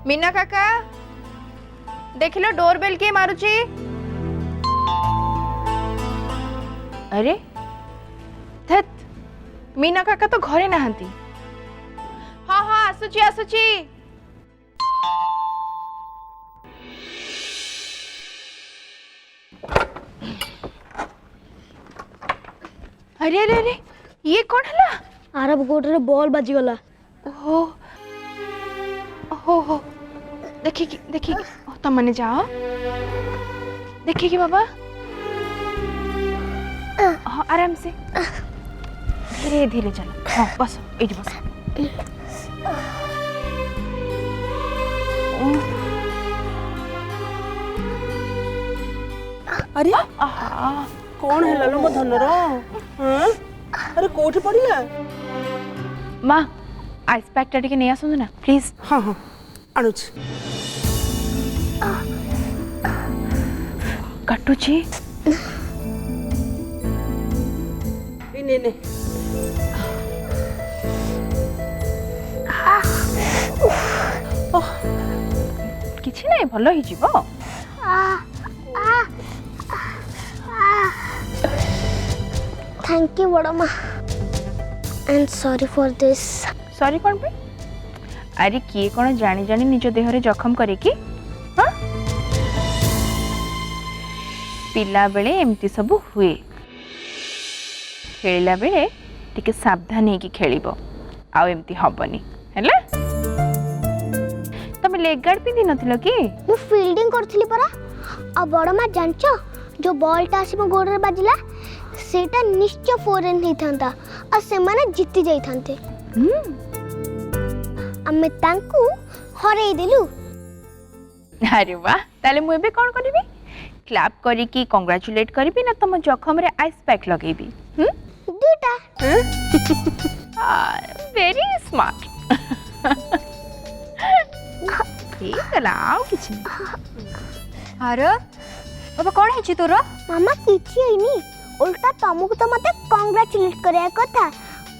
मीना काका देखिलो डोरबेल किए मारुची। अरे धत मीना काका तो घरे नहांती। हाँ हाँ आसुची आसुची। अरे अरे अरे ये कौन हला? आरब गोटे बॉल बाजीगला। ओहो हो देखिए तुम मने जाओ देखिए कि बाबा। हाँ आराम से धीरे धीरे चलो। हाँ बस एठी बस। अरे आहा कौन है लो मो धनर? हाँ अरे कोठी पड़िला? माँ आइस पैक टा टिके नहीं आसुंदु ना प्लीज। हाँ हाँ आणुच। काटुची ने ने किछि नहीं भलो ही जीवो। थैंक यू बड़ा माँ and sorry for this. Sorry कौन पे? अरे किए कौन जानी जानी निज देहरे जखम करे कि? हाँ पिला बेले एमती सब हुए। खेलिला बेले टिके सावधान है कि खेलिबो आउ एमती हबनी हैला। तमे लेग गार्ड पिंदी नथिलो कि? मु फील्डिंग करथिली परा। आ बड़ा माँ जानचो जो बॉल टा आसी मो गोड़ रे बाजिला सेटा निश्चय फोर रन ही थांता आ से माने जीति जाई थांते। अमे तांकू हरेई देलु। अरे वाह ताले मु एबे कोन करबी? क्लैप करी कि कांग्रेचुलेट करबी ना तम जखम रे आइस पैक लगेबी? दुटा। Very smart. ठीक है लाओ किछ अरे बाबा कौन है तोर? मामा किछि होइनी उल्टा तमको तो मते कांग्रेचुलेट करया कथा।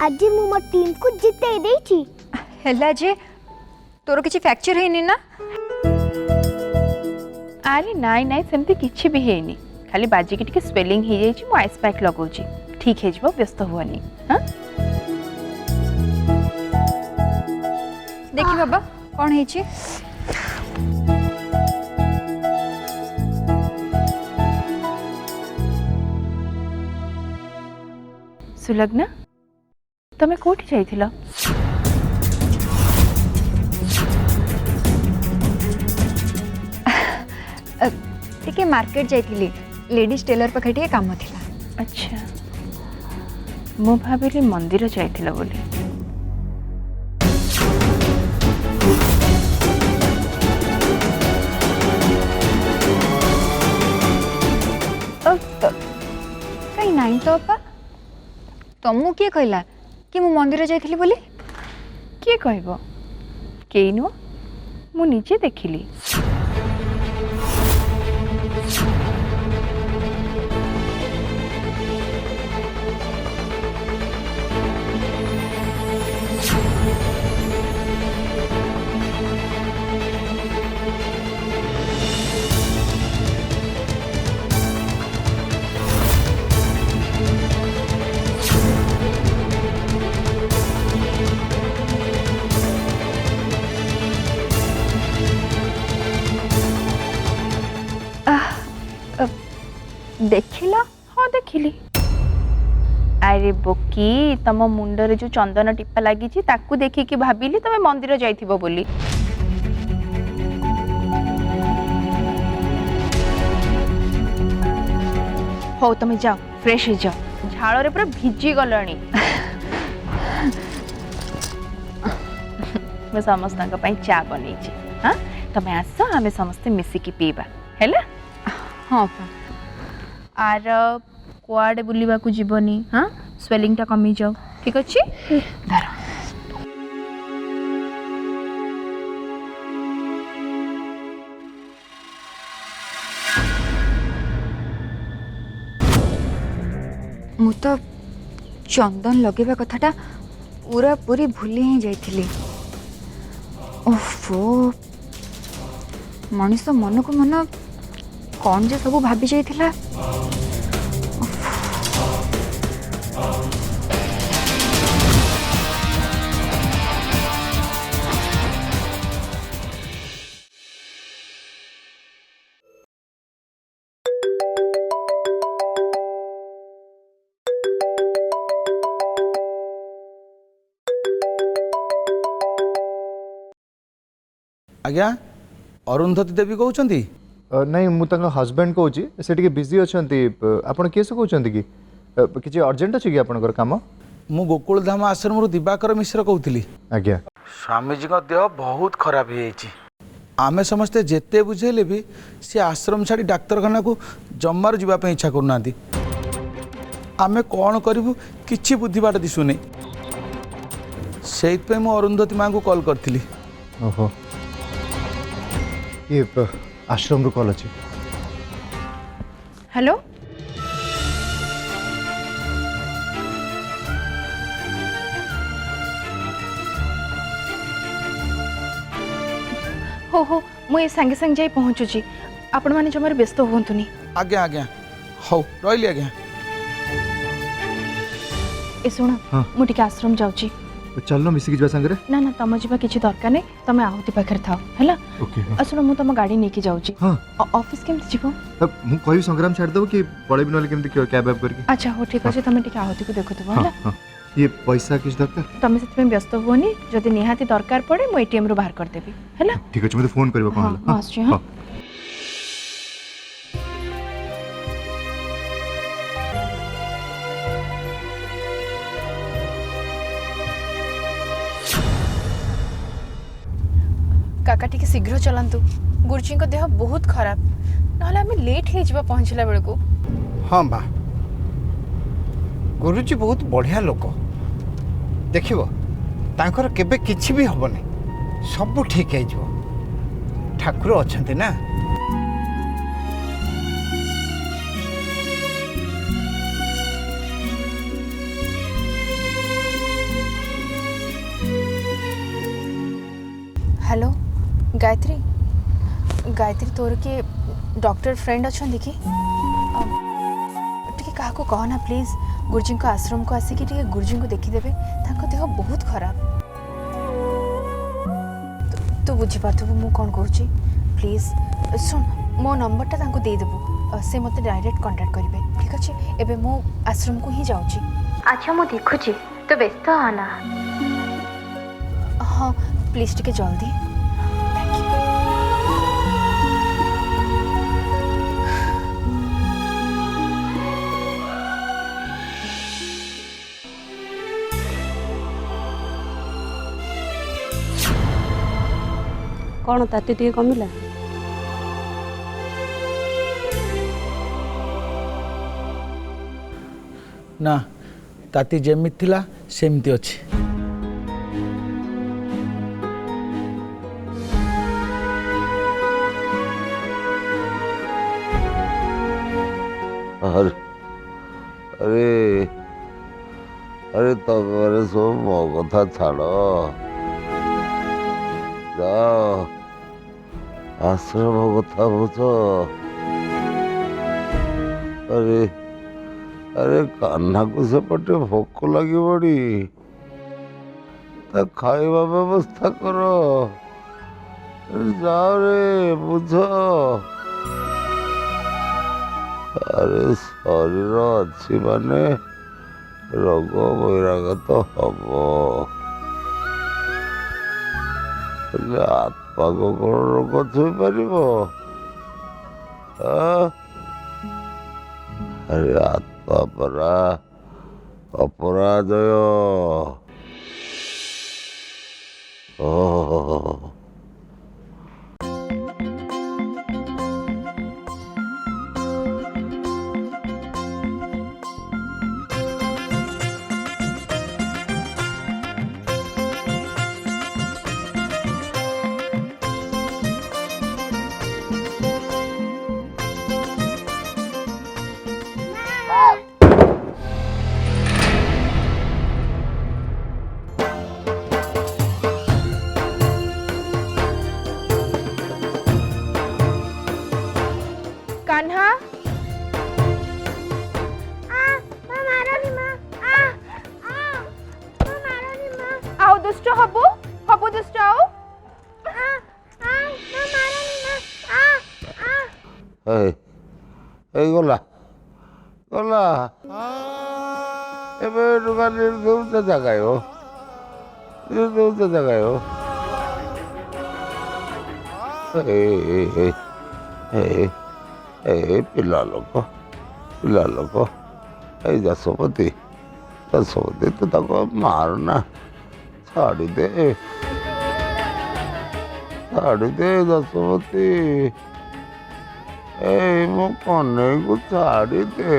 आज मु मो टीम को जिते देछि। हेला जे तोर किछि फ्रैक्चर हेनी ना? अरे नाई नाई सेमती किछि भी हेनी खाली बाजी के टिके स्वेलिंग हे जाइछि। मु आइस पैक लगौछि ठीक हे जबो व्यस्त हुआनी। हां देखि बाबा कौन है छी? सुलग्ना तमे कोठी जाइथिलो? टिके मार्केट जाइथिली लेडीज टेलर पाखे टिके काम थिला। अच्छा मु भाबिली मंदिर जाइथिलो बोली। कहीं नहीं तो अपा तुमको किए कहला कि मु मंदिर जाइथिली बोली? किए कहबो केई नु मु निजे देखिली। देखिला? हाँ देखिली। अरे बोकी तम मुंडरे जो चंदन टिप्पा लगी ताकू देखी कि भाबिली तमे मंदिर जाइथिबो बोली। हो तमे जाओ फ्रेश हो जाओ झाड़ रे पूरा भिजी गलणी। मैं समस्त चा बनी। हाँ तमे आस आमे समस्ते मिसिकी पीबा हैला। हाँ अपा आर कुआडे बुलिबा को जीवनी। हाँ स्वेलिंग टा कमी जाओ ठीक अच्छे धर। मु तो चंदन लगेबा कथाटा पूरा पूरी भूली ही जाइथिली। ओफो मनीष मन को मन कौन जे सब भाभी जाइथिला। आज्ञा अरुंधति देवी कहते नहीं मु हजबैंड कहूँ से टी बिजी अच्छा आपड़ किए से कहते कि किसी अर्जेंट अच्छे कि आपंकर कम मु गोकुल धाम आश्रम दिवाकर मिश्र कहूली। आज्ञा स्वामीजी देह बहुत खराब हो आमे समस्ते जेते बुझेले भी सी आश्रम छाड़ी डाक्तरखाना को जमार जावाई इच्छा करना आमे कौन करूँ कि बुद्धि बाट दिशुनी से मु अरुंधति माँ को कॉल करी। ओहो ये आश्रम रू कॉल अच्छे। हेलो हो मुझे सांगे सांगे जाई पहुँचुची आपण मैंने जमार व्यस्त हुंतुनी। आज्ञा आज्ञा हौ रही आज्ञा। ए सुन हाँ। मुझे आश्रम जाऊँगी चलो मिसिकी जा संगे ना ना तुम जा किसी दरकार नहीं तुम आहुति पाखे थाओ है। ओके शुण मुझे तुम गाड़ी नहीं जाऊँगी हाँ ऑफिस केमती जीव मु कहि संग्राम छाड़ दबो कि पळे बिन वाले केमती कैब ऐप करके। अच्छा हो ठीक अच्छे तुम टे आहुति को देखुव है। हाँ ये पैसा किस दरकार तुम से व्यस्त हुओनी जदि निहाती दरकार पड़े मु एटीएम रू बाहर करदेवी है। ठीक अच्छे मते फोन करबो हाँ कोन आसुची हाँ। काका टिके शीघ्र चलतु गुरुजी को देह बहुत खराब ना आम लेट हो पहुँचला बेल को। हाँ बा गुरुजी बहुत बढ़िया लोक देखियो तांकर केबे किछि भी हबनी सब ठीक है जो ठाकुर अछंती ना। हेलो गायत्री गायत्री तोर के डॉक्टर फ्रेंड अच्छा कि क्या कहना प्लीज गुरुजी को आश्रम को आसिक गुरुजी को देखीदेवे देह बहुत खराब तू बुझीपार मु कौन कहूँ प्लीज सुन मो नंबरटा देदेबू से मत डायरेक्ट कांटेक्ट करेंगे ठीक अच्छे एबे मो आश्रम को ही जाऊँगी। अच्छा मु देखुची तो व्यस्त आना। हाँ प्लीज टिके जल्दी। कौन ताती टे कमिला ना ताती जेमिति थिला सेमती अछि। अरे अरे अरे तमें सब मो कथा छाड़ जाओ आश्रम कथा बुझ। अरे अरे कान्हा को सेपटे भोक लगी बड़ी खाଇବା व्यवस्था कर जाओ रे बुझ। अरे शरीर अच्छी माने रोग बैराग तो हम आत्मा को कौन रोग छुई पार। अरे आत्मा परा अपराजय। ओ दुष्ट हबु हबु दुष्ट आओ गला गला ଏବେ ଟଙ୍କା ନିର୍ଦଉଛ ଜାଗାୟ ନିର୍ଦଉଛ ଜାଗାୟ ପିଲା ଲୋକ ଏଇ ଯଶୋମତୀ ତୁ ତାକୁ ମାରନା ଛାଡ଼ିଦେ ଯଶୋମତୀ ଏଇ ମୋ କନେଇକୁ ଛାଡ଼ିଦେ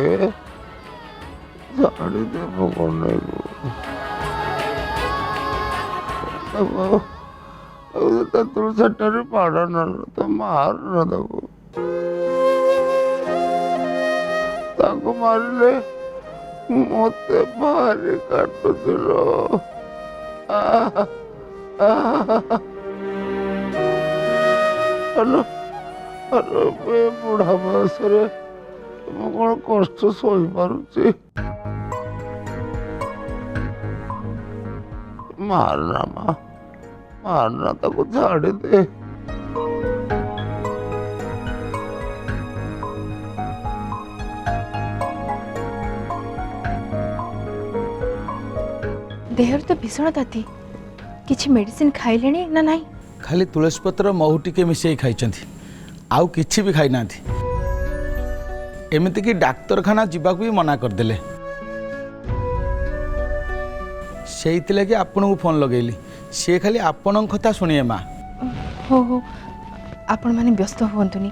ମୋ କନେଇକୁ ତୁ ସେଠାରେ ପାଡ଼ ନହେଲେ ତ ମାରନା ତାକୁ ମାରିଲେ ମୋତେ ଭାରି କାଟୁଥିଲ ବୁଢ଼ା ବୟସରେ ମୁଁ କ'ଣ କଷ୍ଟ ସହିପାରୁଛି ମାରନା ତାକୁ ଛାଡ଼ିଦେ देहर तो भीषण ताती किछि मेडिसिन खाइलेनी ना नहीं खाली तुलसी पत्र महू टिके मिसई खाई आउ किछि भी खाई नांती एमिति कि डाक्तरखाना जीवाकू भी मना करदेले सेइति लगे आपनकू फोन लगेली से खाली आपन कथा शुणिए माँ हो आपण माने व्यस्त हुंतुनी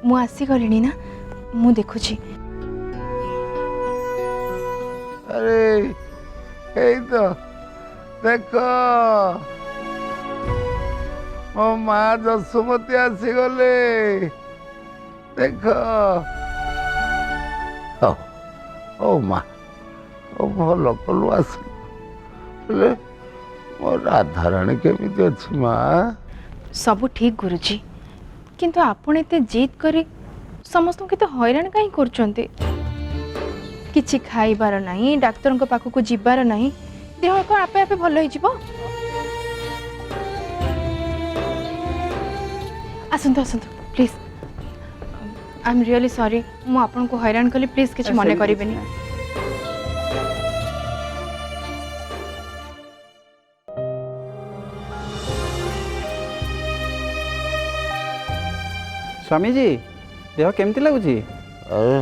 मु आसी गलिनी ना मु देखुछि अरे এই তো দেখো ମୋ ମା ଯଶୋମତୀ ଆସିଗଲେ ଦେଖ ହଉ ମା ଭଲ କଲୁ ଆସିଲୁ ହେଲେ ମୋ ରାଧାରାଣୀ କେମିତି ଅଛି ମା सब ठीक गुरुजी किंतु आपण एते जिद करी समस्त के तो हैरान कहीं करचंते किछि खाइबार नहीं डाक्टर को पाखु को जिबार नहीं देह को आपे आपे भल होई जिवो आसंतु please I am really sorry मु आपन को हैरान कली प्लीज किछि मने करिबेनी स्वामी जी देह केमती लगुची अरे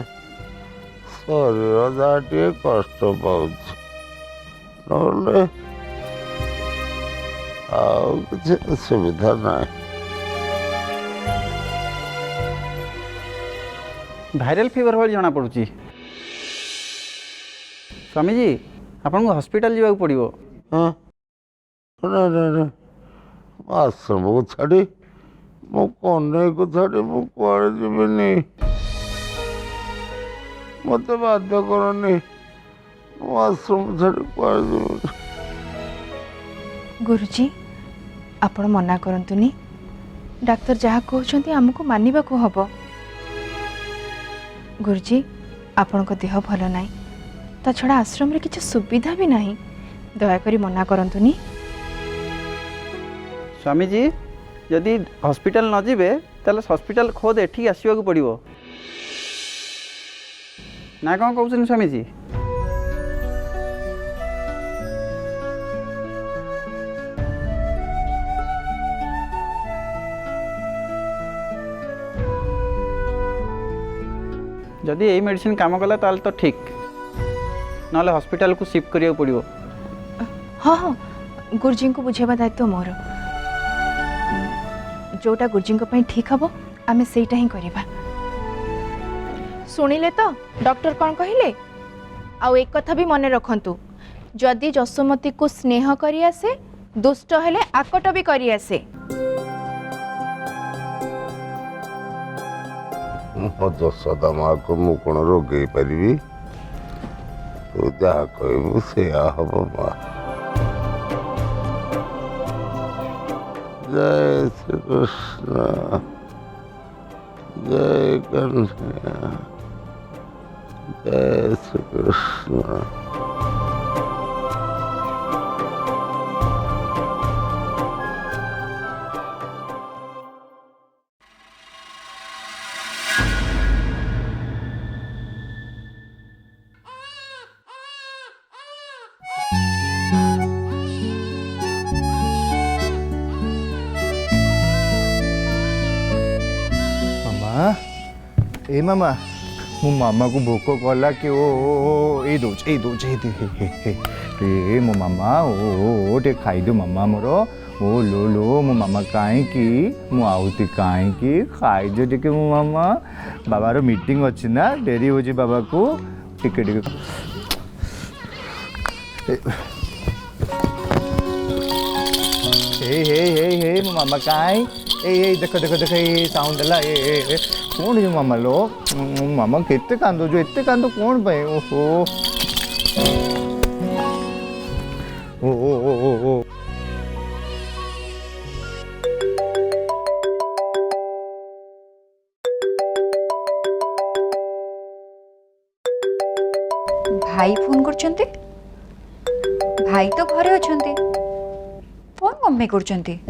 शरीर जहाँ टे कष्ट पाऊँ नहले आउ किसी असुविधा नहीं भाइरल फीवर भाई जना पड़ुची स्वामी जी आपन को हॉस्पिटल जावा पड़िबो हाँ आश्रम को छाड़ी मो कन्हई को छाड़ी मु कुआड़े जीविनी मत बाध्य करनी मो आश्रम छाड़ी कुआड़े जीविनी गुरुजी आपण मना करंतुनी डाक्टर जहाँ कहउछंती हमको मानिबा को हबो गुरुजी आपण को देह भल नाही ता छड़ा आश्रम रे किछ सुविधा भी नाही दया करी मना करंतुनी स्वामी जी यदि हॉस्पिटल न जीवे ताले हॉस्पिटल खोद एठी आसीबा को पड़िबो ना कौन कहउछन स्वामी जी जदि यही मेडिसिन काम कला ताल तो ठीक नाले हॉस्पिटल को शिफ्ट करिया पड़िबो हाँ हाँ गुरुजी को बुझेबा दायित्व मोर जोटा गुरुजी को ठीक हम आम सेटा ही करिबा सुनिले तो डॉक्टर कौन कहले आउ एक कथा भी मन रखंतु जदि जशोमती को स्नेह करी आसे दुष्ट हेले आकट भी करी आसे मो यशोदा माँ को मु कौन रोगे पारि तू जहाँ कहबू से हम माँ जय श्री कृष्ण जय कन्हैया जय श्री कृष्ण ए मामा मो मामा को भोक कला कि ओ ए दो ए मो मामा ओ टे खाई दो मामा मोर ओ लो मो मामा कहीं मु आउती कहीं खाई दो टे मो मामा बाबार मीटिंग अच्छी ना डेरी हो बाबा को टिके हे मो मामा कहीं ए देख ये साउंड है ए कौन जो मामा लो मामा केते कांदो जो एते कांदो कौन पे ओहो ओ भाई फोन करछंती भाई तो घरे अछंती फोन कम करछंती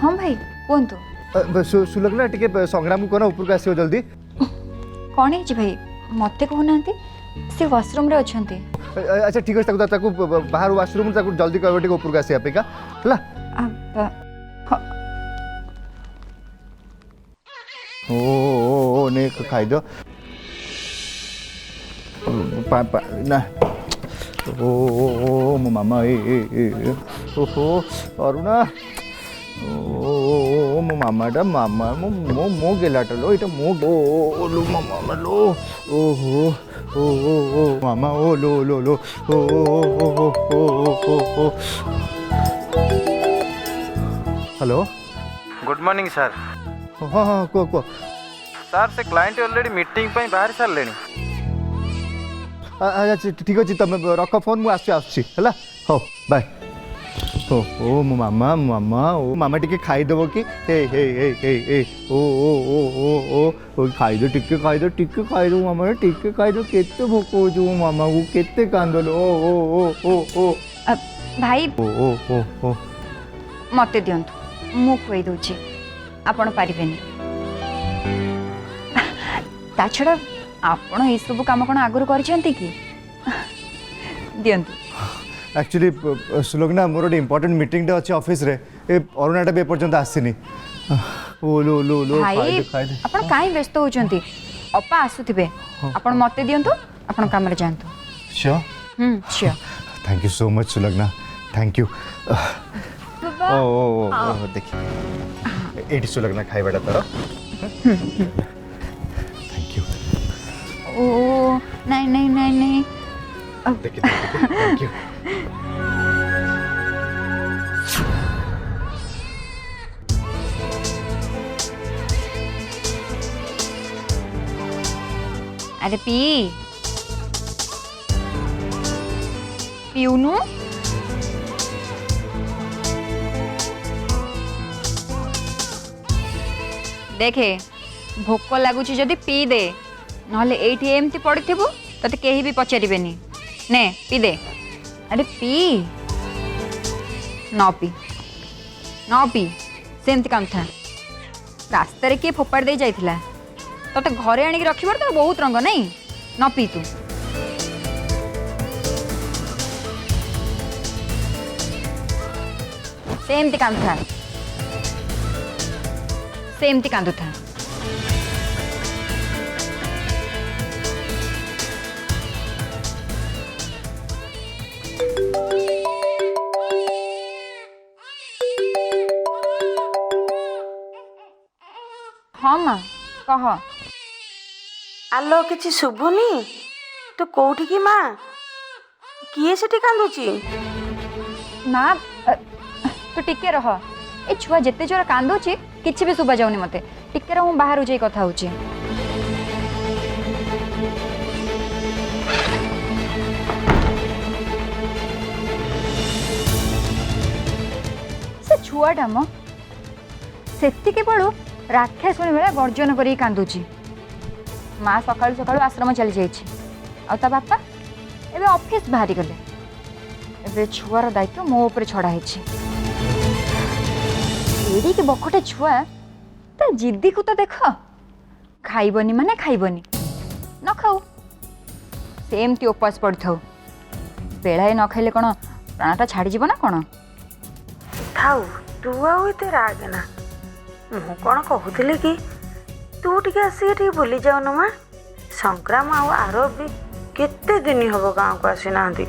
हाँ भाई कहतु सुलग्ना टिके संग्राम को ऊपर को आसो जल्दी कौन है भाई मत कहना से वाशरूम रे अछंती अच्छा ठीक है बाहर वाशरूम जल्दी कह ऊपर को आसिया है ओ ने खाई दो ना ओ मो मामा ओहो अरुणा ओ मो मामाटा मामा मो गेलाटा लो इटा मो लो मामा लो ओहो ओ मामा ओ लो ओ हेलो गुड मॉर्निंग सर हाँ कह सर से क्लाइंट ऑलरेडी मीटिंग पे बाहर सारे अच्छा ठीक अच्छे तुम रख फोन मुझे है हो बाय ओ मो मामा ओ मामा टिके खाईदेव कि ओ खाईद टिके खाईद मामा टिके खाईद केते भोक हो मामा को केते कांदल ओ भाई ओ मत दिंतु मु खुई दूची आपण पारिबेनी ता छड़ा आपण ए सब काम कोन आगुर करछंती कि दियंतु एक्चुअली सुलग्ना मोर गोटे इंपोर्टेंट मीटिंग अच्छे ऑफिस रे ए अरुणाटा भी एपर्यंत आसीनी ओ लो भाई आपण काई व्यस्त होचंती अपा आसुथिबे आपण मते दियंतु आपण काम रे जानतु sure sure thank you so much Sulagna thank you ओ देखिए एटी सुलग्ना खाइबाटा तर थैंक यू ओ नहीं देखिए थैंक यू अरे पीऊनु देखे भोक लगुच जदि पी दे नहले एठी एमती पड़िथिबु तते केही भी पचारिबेनी ने पी दे अरे पी न पी सेमती काम था रास्ता रे के फोपाड़ दे जाइथिला तते घरे आनी रखिबार तो बहुत रंग नहीं न पी तू सेमती काम था सेमती कांदु था हाँ माँ कह आलो किछि शुभुनी तू कोठी की माँ किए सेठी कांदुची माँ तू टिके रह ए छुआ जेते जोर कांदुची किछि भी सुबा जाउनी मते टिके रह बाहर जाई कथा होची से छुआटा म सेति केवल राक्षस बेला गर्जन करी कांदुची माँ सकाळु सकाळु आश्रम चली जाइछि आ ता बापा एबे ऑफिस बाहरी गले एबे छुआर दायित्व मो ऊपर छड़ा हेछि एडी के बखटे छुआ ता जिद्दी को तो देख खाइबनी माने खाइबनी न खाऊ सेमती उपास पड़ था बेलाए न खाइले कौन प्राणटा छाड़ी जीव ना कौन ଥାଉ ତୁ ଆଉ ଏତେ ରାଗେନା। ମୁଁ କ'ଣ କହୁଥିଲି କି ତୁ ଟିକେ ଆସିକି ଟିକେ ବୁଲି ଯାଉନୁ ମା। ସଂଗ୍ରାମ ଆଉ ଆରବ ବି କେତେ ଦିନ ହବ ଗାଁକୁ ଆସିନାହାନ୍ତି।